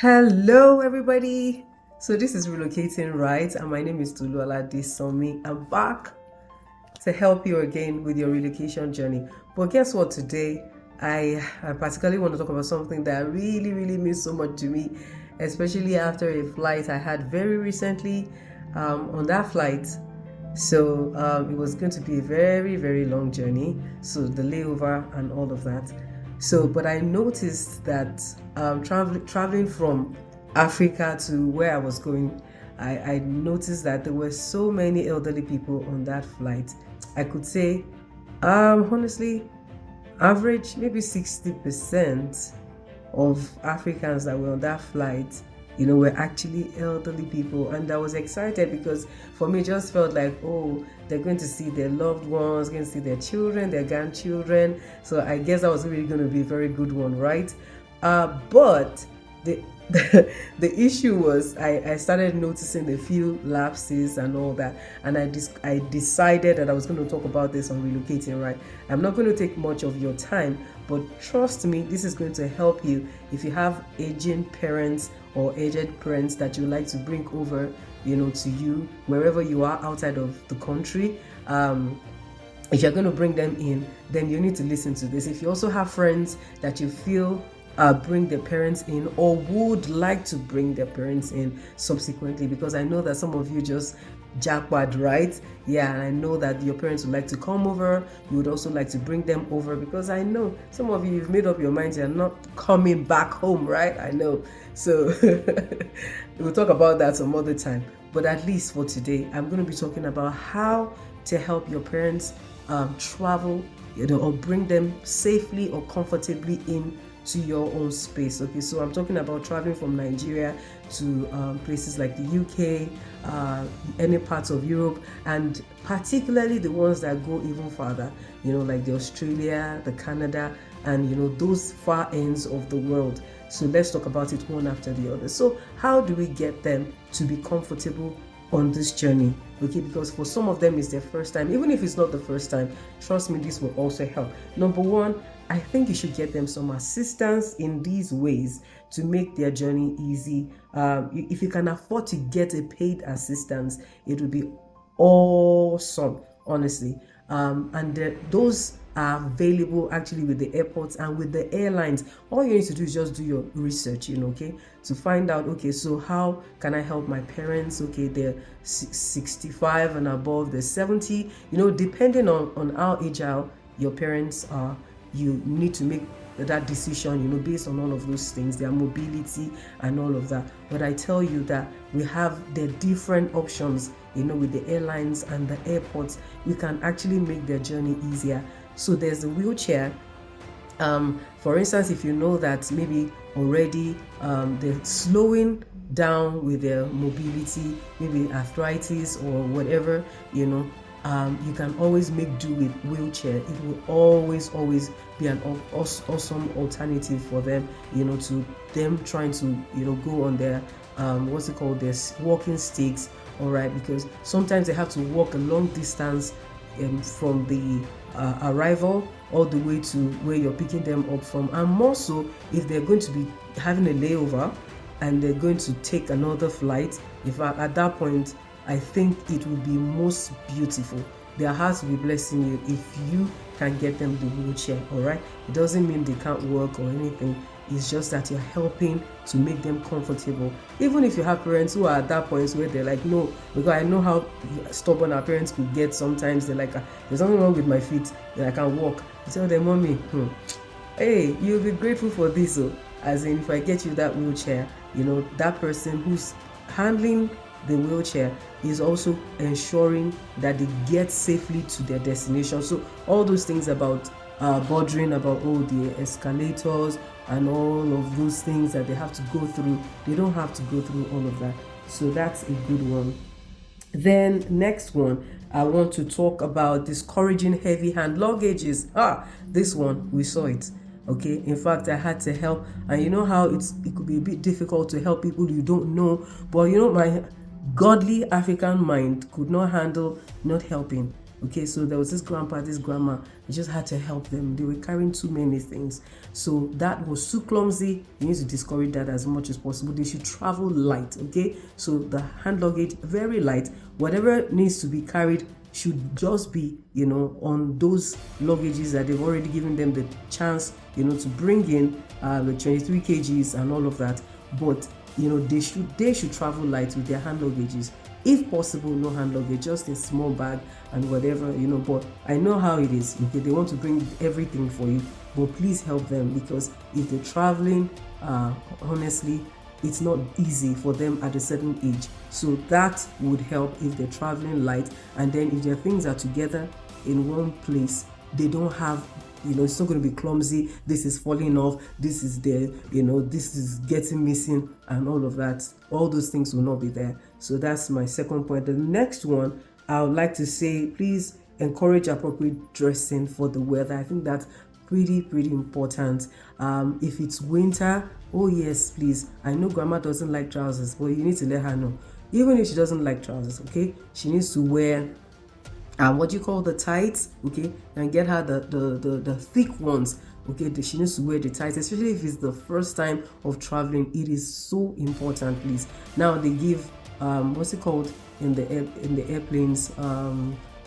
Hello, everybody. So this is Relocating, right? And my name is Tuluala Desomi. I'm back to help you again with your relocation journey. But guess what? Today, I particularly want to talk about something that really means so much to me, especially after a flight I had very recently. On that flight, so it was going to be a very long journey. So the layover and all of that. So, but I noticed that traveling from Africa to where I was going, I noticed that there were so many elderly people on that flight. I could say, honestly, average maybe 60% of Africans that were on that flight, were actually elderly people. And I was excited because for me, it just felt like, oh, they're going to see their loved ones, going to see their children, their grandchildren. So I guess that was really going to be a very good one, right? But the the issue was I started noticing a few lapses and all that, and I decided that I was going to talk about this on relocating, right? I'm not going to take much of your time, but trust me, this is going to help you if you have aging parents or aged parents that you like to bring over, to you wherever you are outside of the country. If you're going to bring them in, then you need to listen to this. If you also have friends that you feel bring their parents in or would like to bring their parents in subsequently, because I know that some of you just jackpot, right? Yeah, and I know that your parents would like to come over. You would also like to bring them over, because I know some of you've made up your minds you're not coming back home, right? I know. So we'll talk about that some other time. But at least for today, I'm going to be talking about how to help your parents travel, or bring them safely or comfortably in to your own space. Okay, so I'm talking about traveling from Nigeria to places like the UK, any parts of Europe, and particularly the ones that go even farther, like the Australia, the Canada, and those far ends of the world. So let's talk about it one after the other. So how do we get them to be comfortable on this journey? Okay, because for some of them it's their first time. Even if it's not the first time, trust me, this will also help. Number one, I think you should get them some assistance in these ways to make their journey easy. If you can afford to get a paid assistance, it would be awesome, honestly. Those are available actually with the airports and with the airlines. All you need to do is just do your research, okay, to find out, okay, so how can I help my parents? Okay, they're 65 and above, they're 70, depending on how agile your parents are, you need to make that decision, based on all of those things, their mobility and all of that. But I tell you that we have the different options, with the airlines and the airports. We can actually make their journey easier. So there's a wheelchair. For instance, if you know that maybe already they're slowing down with their mobility, maybe arthritis or whatever, you can always make do with wheelchair. It will always be an awesome alternative for them, to them trying to go on their their walking sticks. All right, because sometimes they have to walk a long distance from the arrival all the way to where you're picking them up from, and more so if they're going to be having a layover and they're going to take another flight. In fact, at that point, I think it will be most beautiful. Their hearts will be blessing you if you can get them the wheelchair. All right, it doesn't mean they can't work or anything. It's just that you're helping to make them comfortable. Even if you have parents who are at that point where they're like, no, because I know how stubborn our parents could get sometimes. They're like, there's nothing wrong with my feet, and I can walk. You tell them, mommy, hey, you'll be grateful for this. So, as in, if I get you that wheelchair, that person who's handling the wheelchair is also ensuring that they get safely to their destination. So all those things about bothering about the escalators and all of those things that they have to go through, they don't have to go through all of that. So that's a good one. Then next one, I want to talk about discouraging heavy hand luggages. This one, we saw it. Okay, in fact, I had to help, and you know how it could be a bit difficult to help people you don't know, but my godly African mind could not handle not helping. Okay, so there was this grandpa, this grandma, they just had to help them. They were carrying too many things. So that was too clumsy. You need to discourage that as much as possible. They should travel light, okay? So the hand luggage, very light. Whatever needs to be carried should just be, on those luggages that they've already given them the chance, to bring in the 23 kgs and all of that. But, they should travel light with their hand luggages. If possible, no hand luggage, just a small bag and whatever, but I know how it is. Okay, they want to bring everything for you, but please help them, because if they're traveling, honestly, it's not easy for them at a certain age. So that would help if they're traveling light, and then if their things are together in one place, they don't have, it's not going to be clumsy. This is falling off, this is there, this is getting missing, and all of that. All those things will not be there. So that's my second point. The next one, I would like to say, please encourage appropriate dressing for the weather. I think that's pretty important. If it's winter, oh yes, please. I know grandma doesn't like trousers, but you need to let her know. Even if she doesn't like trousers, okay, she needs to wear what you call the tights, okay, and get her the thick ones, okay. She needs to wear the tights, especially if it's the first time of traveling. It is so important, please. Now they give what's it called in the airplanes,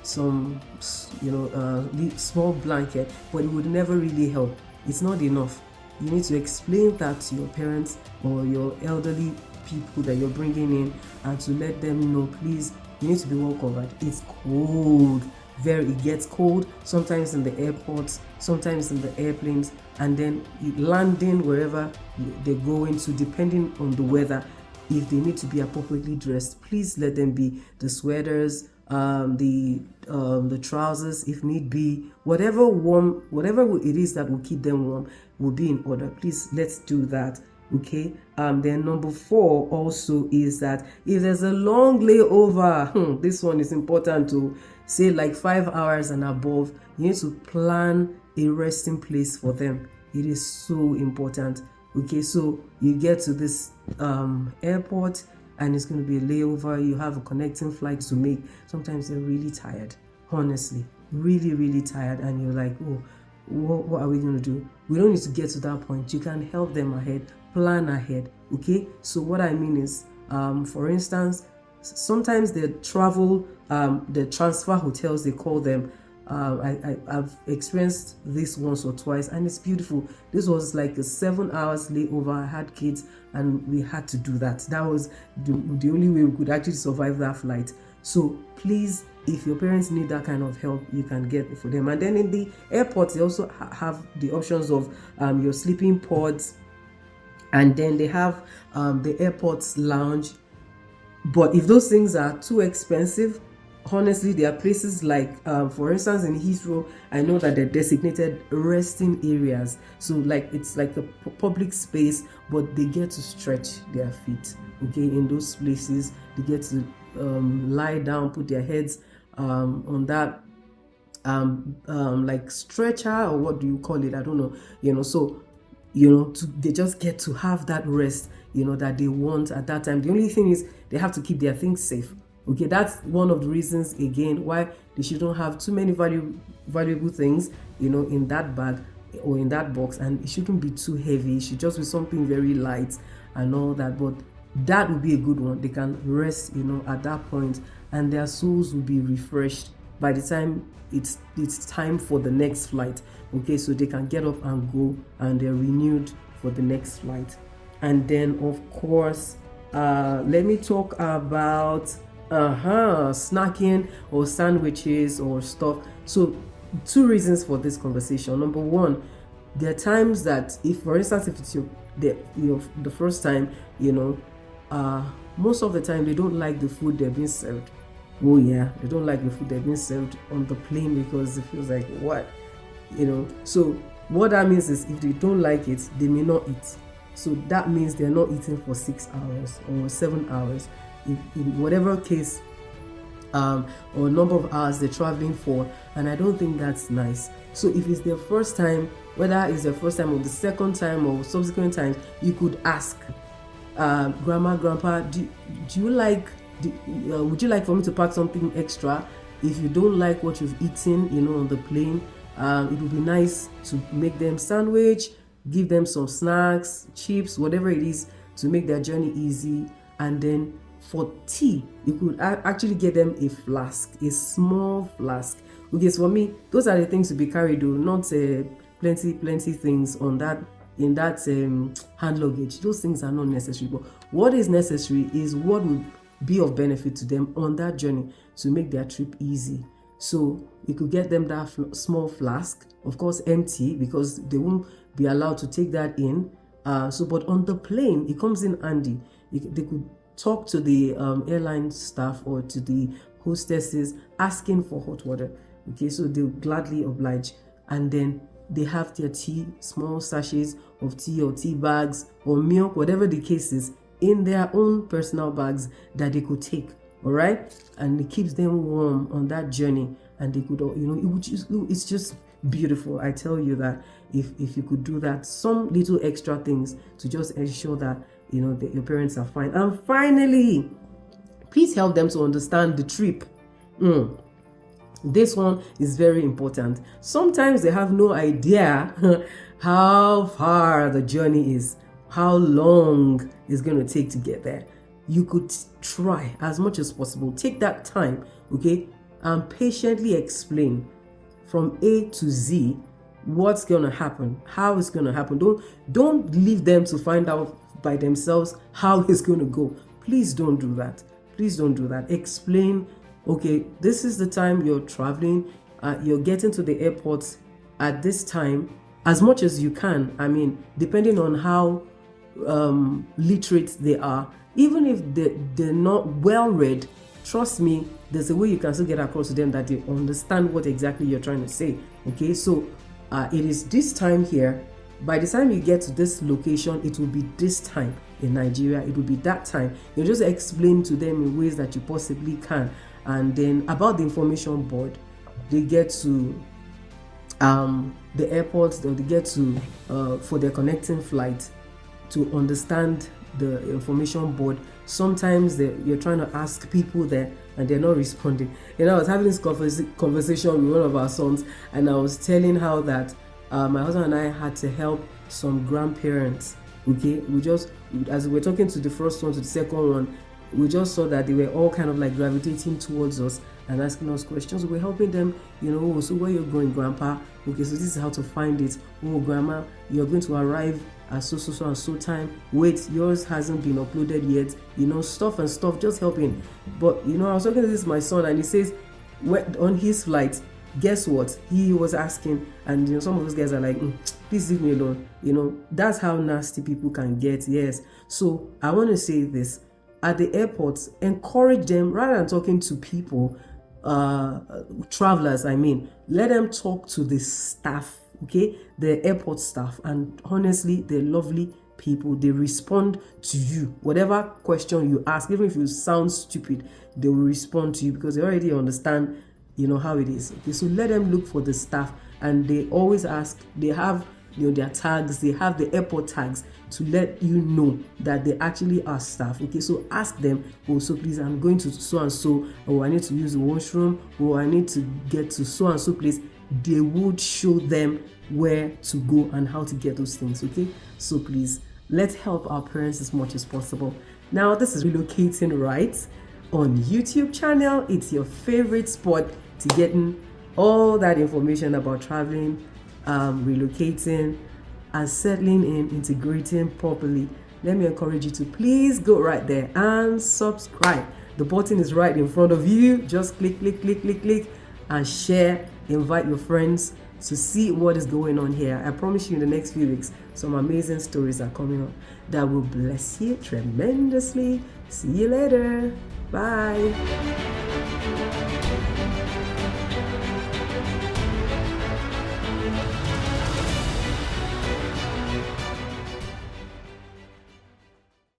some small blanket, but it would never really help. It's not enough. You need to explain that to your parents or your elderly people that you're bringing in, and to let them know, please, you need to be well covered. It's cold, it gets cold, sometimes in the airports, sometimes in the airplanes, and then landing wherever they're going to, depending on the weather. If they need to be appropriately dressed, please let them be. The sweaters, the trousers, if need be, whatever it is that will keep them warm will be in order. Please, let's do that. Okay. Then number 4 also is that if there's a long layover, this one is important to say, like 5 hours and above, you need to plan a resting place for them. It is so important. Okay, so you get to this airport and it's going to be a layover. You have a connecting flight to make. Sometimes they're really tired, honestly, really tired, and you're like, oh, what are we going to do? We don't need to get to that point. You can help them ahead, plan ahead. Okay, so what I mean is, for instance, sometimes the transfer hotels, they call them, I've experienced this once or twice, and it's beautiful. This was like a 7 hours layover. I had kids and we had to do that. That was the only way we could actually survive that flight. So please, if your parents need that kind of help, you can get it for them. And then in the airports, they also have the options of your sleeping pods, and then they have the airport's lounge. But if those things are too expensive, honestly, there are places like, for instance, in Heathrow, I know that they're designated resting areas. So like, it's like a public space, but they get to stretch their feet. Okay, in those places, they get to lie down, put their heads on that like stretcher, or what do you call it? I don't know. So they just get to have that rest, that they want at that time. The only thing is they have to keep their things safe. Okay, that's one of the reasons, again, why they shouldn't have too many valuable things, in that bag or in that box, and it shouldn't be too heavy. It should just be something very light and all that. But that would be a good one. They can rest, at that point, and their souls will be refreshed by the time it's time for the next flight. Okay, so they can get up and go, and they're renewed for the next flight. And then, of course, let me talk about snacking or sandwiches or stuff. So 2 reasons for this conversation. Number 1, there are times that, if for instance, if it's the first time, most of the time they don't like the food they're being served. Oh yeah, they don't like the food they're being served on the plane, because it feels like, what, so what that means is, if they don't like it, they may not eat. So that means they're not eating for 6 hours or 7 hours, in whatever case or number of hours they're traveling for. And I don't think that's nice. So if it's their first time, whether it's their first time or the second time or subsequent times, you could ask, grandma, grandpa, would you like for me to pack something extra? If you don't like what you've eaten, on the plane, it would be nice to make them sandwich, give them some snacks, chips, whatever it is, to make their journey easy. And then for tea, you could actually get them a flask, a small flask. Okay, so for me, those are the things to be carried, though, not plenty things on that, in that hand luggage. Those things are not necessary. But what is necessary is what would be of benefit to them on that journey to make their trip easy. So you could get them that small flask, of course empty, because they won't be allowed to take that in. But on the plane, it comes in handy. They could talk to the airline staff or to the hostesses asking for hot water. Okay, so they'll gladly oblige. And then they have their tea, small sachets of tea or tea bags or milk, whatever the case is, in their own personal bags that they could take. All right, and it keeps them warm on that journey. And they could, it's just beautiful. I tell you that if you could do that, some little extra things to just ensure that your parents are fine. And finally, please help them to understand the trip. This one is very important. Sometimes they have no idea how far the journey is, how long it's going to take to get there. You could try as much as possible. Take that time, okay, and patiently explain from A to Z what's going to happen, how it's going to happen. Don't leave them to find out by themselves how it's going to go. Please don't do that. Please don't do that. Explain, okay, this is the time you're traveling. You're getting to the airport at this time, as much as you can. I mean, depending on how literate they are, even if they're not well read, trust me, there's a way you can still get across to them that they understand what exactly you're trying to say. Okay, so it is this time here. By the time you get to this location, it will be this time in Nigeria. It will be that time. You just explain to them in ways that you possibly can. And then about the information board, they get to the airport, they get to for their connecting flight, to understand the information board. Sometimes you're trying to ask people there and they're not responding. I was having this conversation with one of our sons, and I was telling how that my husband and I had to help some grandparents. Okay, as we were talking to the first one to the second one, we just saw that they were all kind of like gravitating towards us and asking us questions. We were helping them, so where you're going, Grandpa? Okay, so this is how to find it. Oh, Grandma, you're going to arrive at so and so time. Wait, yours hasn't been uploaded yet. Stuff, just helping. But I was talking to this my son, and he says, on his flight, guess what? He was asking, and some of those guys are like, please leave me alone. That's how nasty people can get. Yes. So I want to say this. At the airports, encourage them rather than talking to people, travelers, let them talk to the staff, okay, the airport staff. And honestly, they're lovely people. They respond to you. Whatever question you ask, even if you sound stupid, they will respond to you because they already understand, how it is. Okay, so let them look for the staff, and they always ask, they have their tags, they have the airport tags to let you know that they actually are staff. Okay, so ask them, so please, I'm going to so and so, or I need to use the washroom, or I need to get to so and so place. They would show them where to go and how to get those things. Okay, so please, let's help our parents as much as possible. Now, this is Relocating Right on YouTube channel. It's your favorite spot to getting all that information about traveling, relocating, and settling in, integrating properly. Let me encourage you to please go right there and subscribe. The button is right in front of you. Just click, and share. Invite your friends to see what is going on here. I promise you, in the next few weeks, some amazing stories are coming up that will bless you tremendously. See you later. Bye.